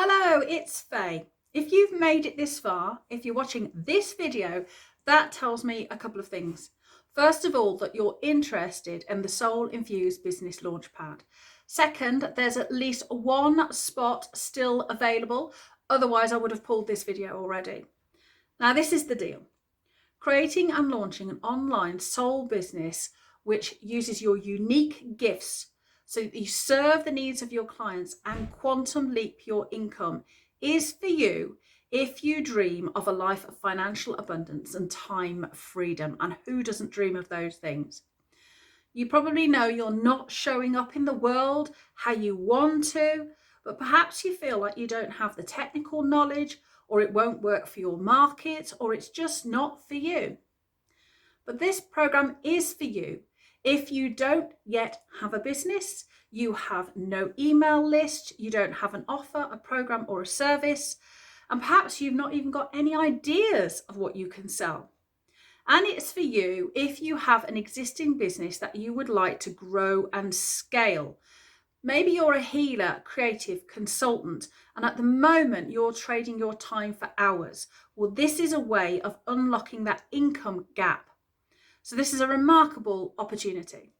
Hello, it's Faye. If you've made it this far, if you're watching this video, that tells me a couple of things. First of all, that you're interested in the Soul Infused Business Launchpad. Second, there's at least one spot still available. Otherwise, I would have pulled this video already. Now, this is the deal. Creating and launching an online soul business which uses your unique gifts so that you serve the needs of your clients and quantum leap your income is for you if you dream of a life of financial abundance and time freedom. And who doesn't dream of those things? You probably know you're not showing up in the world how you want to, but perhaps you feel like you don't have the technical knowledge, or it won't work for your market, or it's just not for you. But this program is for you if you don't yet have a business, you have no email list, you don't have an offer, a program, or a service, and perhaps you've not even got any ideas of what you can sell. And it's for you if you have an existing business that you would like to grow and scale. Maybe you're a healer, creative, consultant, and at the moment you're trading your time for hours. Well, this is a way of unlocking that income gap. So this is a remarkable opportunity.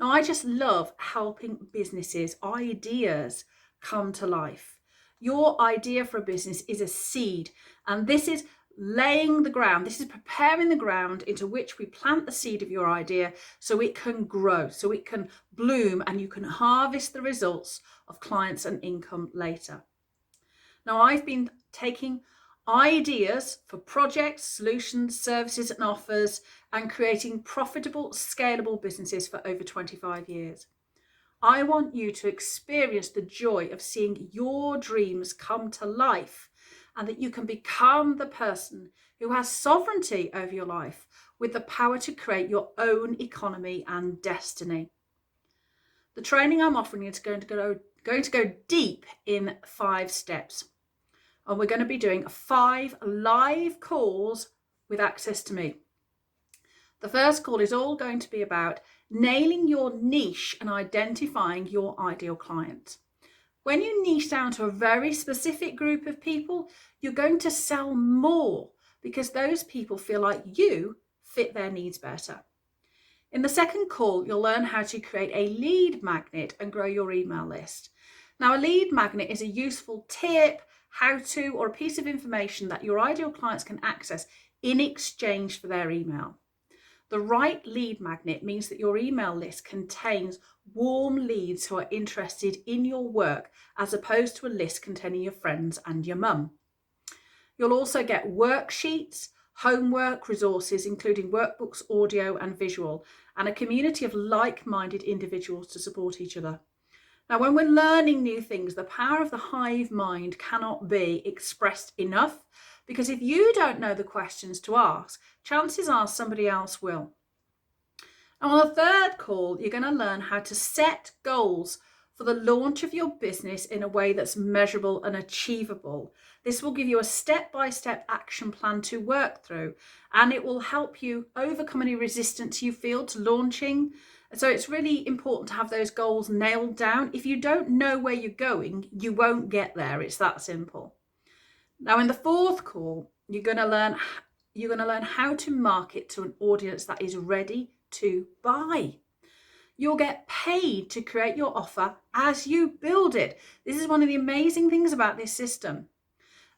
Now, I just love helping businesses, ideas come to life. Your idea for a business is a seed, and this is laying the ground. This is preparing the ground into which we plant the seed of your idea so it can grow, so it can bloom, and you can harvest the results of clients and income later. Now, I've been taking ideas for projects, solutions, services, and offers, and creating profitable, scalable businesses for over 25 years. I want you to experience the joy of seeing your dreams come to life, and that you can become the person who has sovereignty over your life with the power to create your own economy and destiny. The training I'm offering is going to go deep in 5 steps. And we're going to be doing 5 live calls with access to me. The first call is all going to be about nailing your niche and identifying your ideal client. When you niche down to a very specific group of people, you're going to sell more because those people feel like you fit their needs better. In the second call, you'll learn how to create a lead magnet and grow your email list. Now, a lead magnet is a useful tip, how-to, or a piece of information that your ideal clients can access in exchange for their email. The right lead magnet means that your email list contains warm leads who are interested in your work, as opposed to a list containing your friends and your mum. You'll also get worksheets, homework, resources, including workbooks, audio and visual, and a community of like-minded individuals to support each other. Now, when we're learning new things, the power of the hive mind cannot be expressed enough, because if you don't know the questions to ask, chances are somebody else will. And on the third call, you're going to learn how to set goals for the launch of your business in a way that's measurable and achievable. This will give you a step-by-step action plan to work through, and it will help you overcome any resistance you feel to launching. So it's really important to have those goals nailed down. If you don't know where you're going, you won't get there. It's that simple. Now, in the fourth call, you're going to learn how to market to an audience that is ready to buy. You'll get paid to create your offer as you build it. This is one of the amazing things about this system.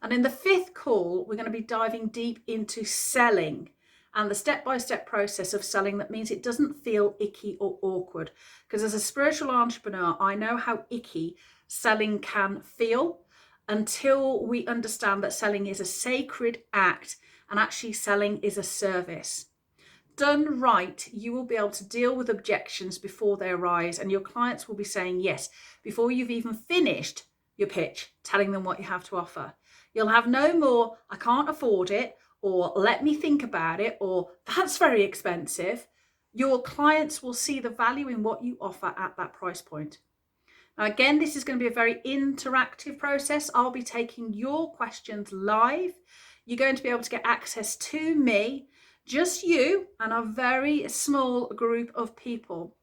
And in the fifth call, we're going to be diving deep into selling and the step-by-step process of selling that means it doesn't feel icky or awkward. Because as a spiritual entrepreneur, I know how icky selling can feel until we understand that selling is a sacred act and actually selling is a service. Done right, you will be able to deal with objections before they arise, and your clients will be saying yes before you've even finished your pitch, telling them what you have to offer. You'll have no more, I can't afford it, or let me think about it, or that's very expensive. Your clients will see the value in what you offer at that price point. Now, again, this is going to be a very interactive process. I'll be taking your questions live. You're going to be able to get access to me, just you and a very small group of people.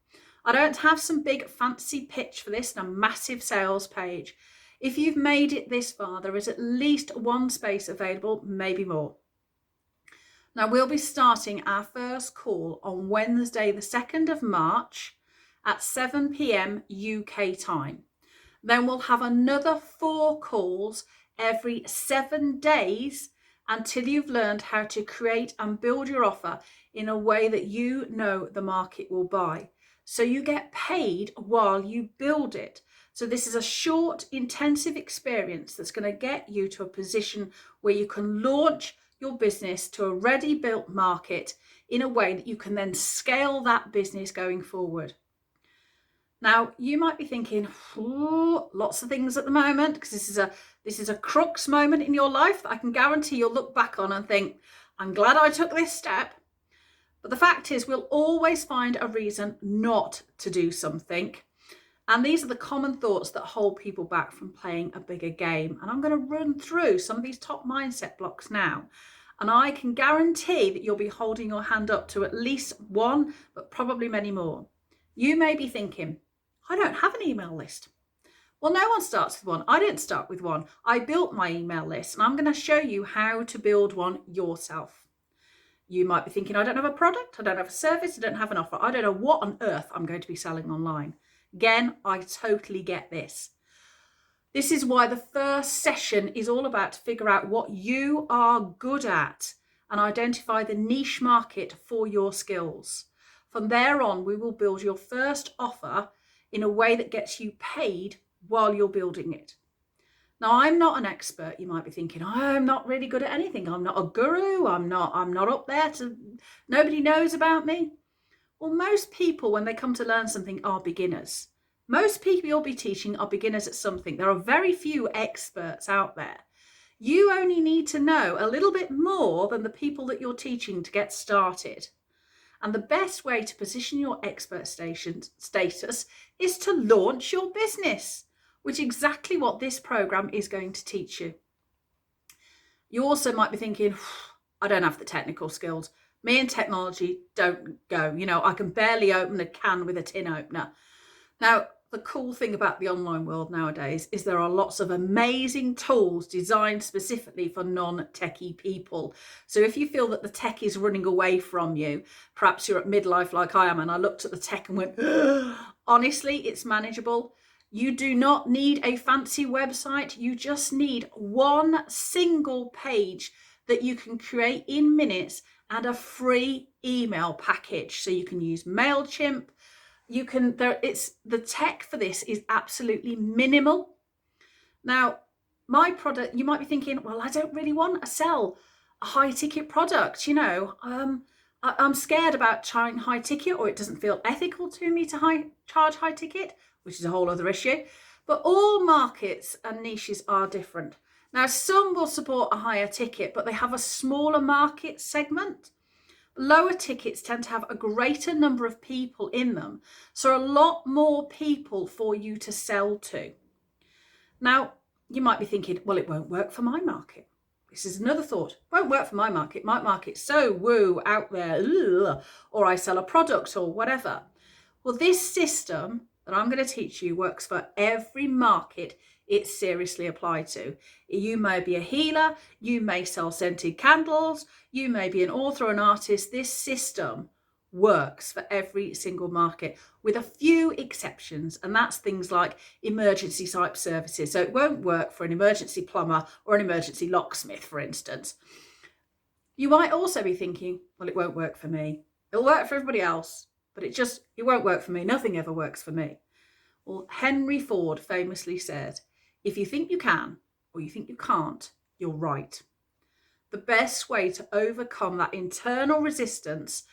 I don't have some big fancy pitch for this and a massive sales page. If you've made it this far, there is at least one space available, maybe more. Now, we'll be starting our first call on Wednesday, the 2nd of March at 7 p.m. UK time. Then we'll have another 4 calls every 7 days until you've learned how to create and build your offer in a way that you know the market will buy. So you get paid while you build it. So this is a short, intensive experience that's going to get you to a position where you can launch your business to a ready built market in a way that you can then scale that business going forward. Now, you might be thinking, lots of things at the moment, because this is a crux moment in your life that I can guarantee you'll look back on and think, I'm glad I took this step. But the fact is, we'll always find a reason not to do something. And these are the common thoughts that hold people back from playing a bigger game. And I'm going to run through some of these top mindset blocks now. And I can guarantee that you'll be holding your hand up to at least one, but probably many more. You may be thinking, I don't have an email list. Well, no one starts with one. I didn't start with one. I built my email list, and I'm going to show you how to build one yourself. You might be thinking, I don't have a product, I don't have a service, I don't have an offer. I don't know what on earth I'm going to be selling online. Again, I totally get this. This is why the first session is all about to figure out what you are good at and identify the niche market for your skills. From there on, we will build your first offer in a way that gets you paid while you're building it. Now, I'm not an expert. You might be thinking, I'm not really good at anything. I'm not a guru. I'm not up there nobody knows about me. Well, most people, when they come to learn something, are beginners. Most people you'll be teaching are beginners at something. There are very few experts out there. You only need to know a little bit more than the people that you're teaching to get started. And the best way to position your expert status is to launch your business, which is exactly what this program is going to teach you. You also might be thinking, I don't have the technical skills. Me and technology don't go. I can barely open a can with a tin opener. Now, the cool thing about the online world nowadays is there are lots of amazing tools designed specifically for non-techie people. So if you feel that the tech is running away from you, perhaps you're at midlife like I am, and I looked at the tech and went, honestly, it's manageable. You do not need a fancy website. You just need one single page that you can create in minutes and a free email package. So you can use MailChimp. The tech for this is absolutely minimal. Now, my product, you might be thinking, well, I don't really want to sell a high ticket product. I'm scared about trying high ticket, or it doesn't feel ethical to me to charge high ticket, which is a whole other issue. But all markets and niches are different. Now, some will support a higher ticket, but they have a smaller market segment. Lower tickets tend to have a greater number of people in them, so a lot more people for you to sell to. Now, you might be thinking, well, it won't work for my market. This is another thought. Won't work for my market. My market's so woo out there, or I sell a product or whatever. Well, this system that I'm going to teach you works for every market it's seriously applied to. You may be a healer, you may sell scented candles, you may be an author or an artist. This system works for every single market with a few exceptions, and that's things like emergency type services. So it won't work for an emergency plumber or an emergency locksmith, for instance. You might also be thinking, well, it won't work for me. It'll work for everybody else, but it won't work for me. Nothing ever works for me. Well, Henry Ford famously said, if you think you can or you think you can't, you're right. The best way to overcome that internal resistance,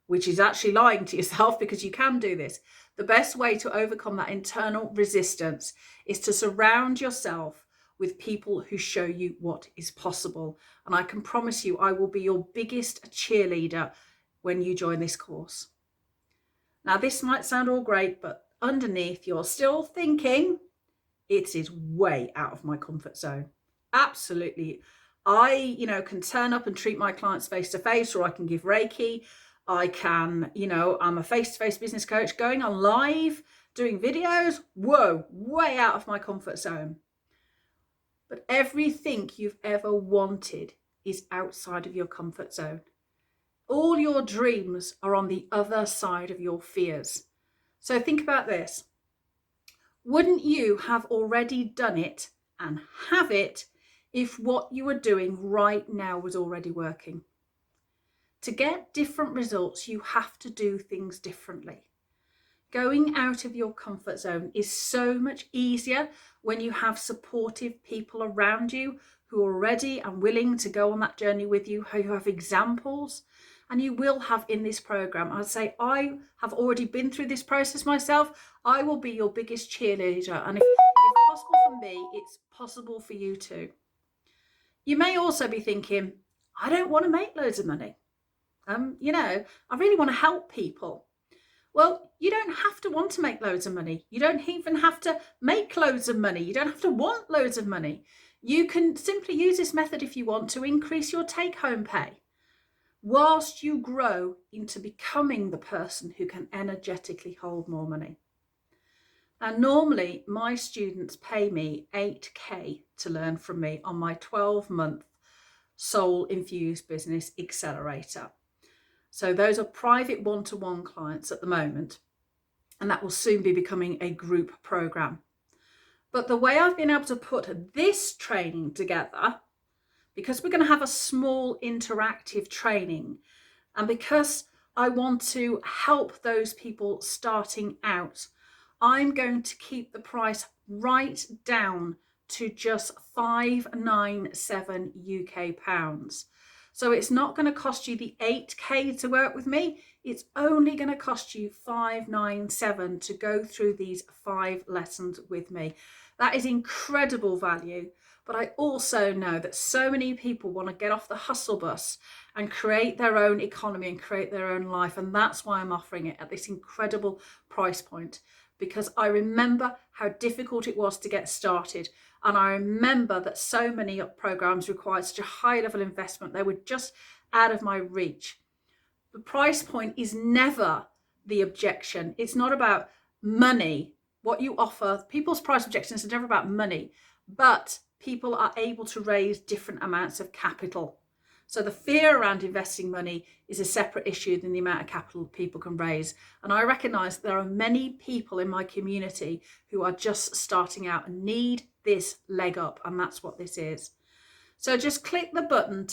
which is actually lying to yourself because you can do this, the best way to overcome that internal resistance is to surround yourself with people who show you what is possible. And I can promise you, I will be your biggest cheerleader when you join this course. Now, this might sound all great, but underneath you're still thinking, it is way out of my comfort zone. Absolutely. I, can turn up and treat my clients face to face, or I can give Reiki. I can, I'm a face-to-face business coach going on live, doing videos. Whoa, way out of my comfort zone. but everything you've ever wanted is outside of your comfort zone. All your dreams are on the other side of your fears. So think about this. Wouldn't you have already done it and have it if what you were doing right now was already working? To get different results, you have to do things differently. Going out of your comfort zone is so much easier when you have supportive people around you who are ready and willing to go on that journey with you, who have examples. And you will have in this program. I'd say I have already been through this process myself. I will be your biggest cheerleader. And if possible for me, it's possible for you too. You may also be thinking, I don't want to make loads of money. I really want to help people. Well, you don't have to want to make loads of money. You don't even have to make loads of money. You don't have to want loads of money. You can simply use this method if you want to increase your take-home pay, whilst you grow into becoming the person who can energetically hold more money. Now, normally my students pay me $8,000 to learn from me on my 12-month Soul Infused Business Accelerator. So those are private one-to-one clients at the moment, and that will soon be becoming a group program. But the way I've been able to put this training together, because we're going to have a small interactive training, and because I want to help those people starting out, I'm going to keep the price right down to just £597 UK pounds. So it's not going to cost you the $8,000 to work with me. It's only going to cost you $597 to go through these 5 lessons with me. That is incredible value. But I also know that so many people want to get off the hustle bus and create their own economy and create their own life. And that's why I'm offering it at this incredible price point, because I remember how difficult it was to get started. And I remember that so many programs required such a high level of investment, they were just out of my reach. The price point is never the objection. It's not about money. What you offer, people's price objections are never about money, but people are able to raise different amounts of capital. So the fear around investing money is a separate issue than the amount of capital people can raise. And I recognise there are many people in my community who are just starting out and need this leg up, and that's what this is. So just click the button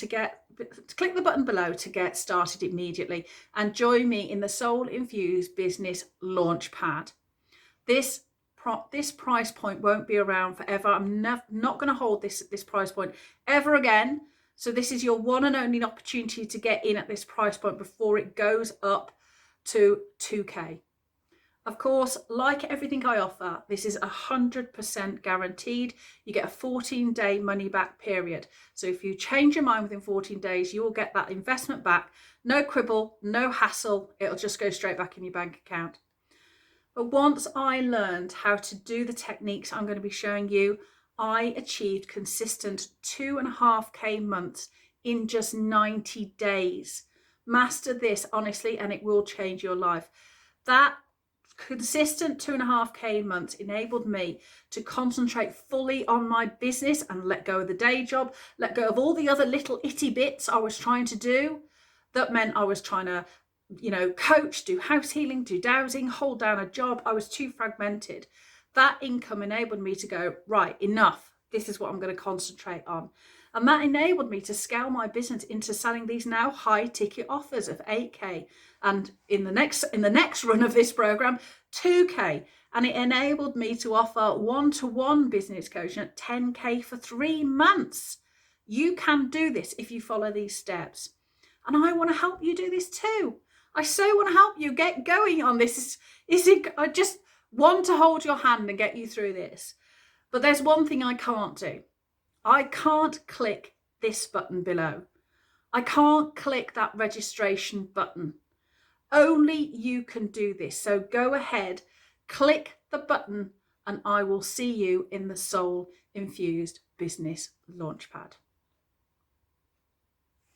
below to get started immediately and join me in the Soul Infused Business Launchpad. This price point won't be around forever. I'm not going to hold this price point ever again. So this is your one and only opportunity to get in at this price point before it goes up to 2K. Of course, like everything I offer, this is 100% guaranteed. You get a 14-day money back period. So if you change your mind within 14 days, you will get that investment back. No quibble, no hassle. It'll just go straight back in your bank account. But once I learned how to do the techniques I'm going to be showing you, I achieved consistent 2.5K months in just 90 days. Master this, honestly, and it will change your life. That consistent 2.5K months enabled me to concentrate fully on my business and let go of the day job, let go of all the other little itty bits I was trying to do. That meant I was trying to, coach, do house healing, do dowsing, hold down a job. I was too fragmented. That income enabled me to go, right, enough. This is what I'm going to concentrate on. And that enabled me to scale my business into selling these now high ticket offers of 8K. And in the next run of this program, 2K. And it enabled me to offer one-to-one business coaching at 10K for 3 months. You can do this if you follow these steps. And I want to help you do this too. I so want to help you get going on this. I just want to hold your hand and get you through this. But there's one thing I can't do. I can't click this button below. I can't click that registration button. Only you can do this. So go ahead, click the button, and I will see you in the Soul Infused Business Launchpad.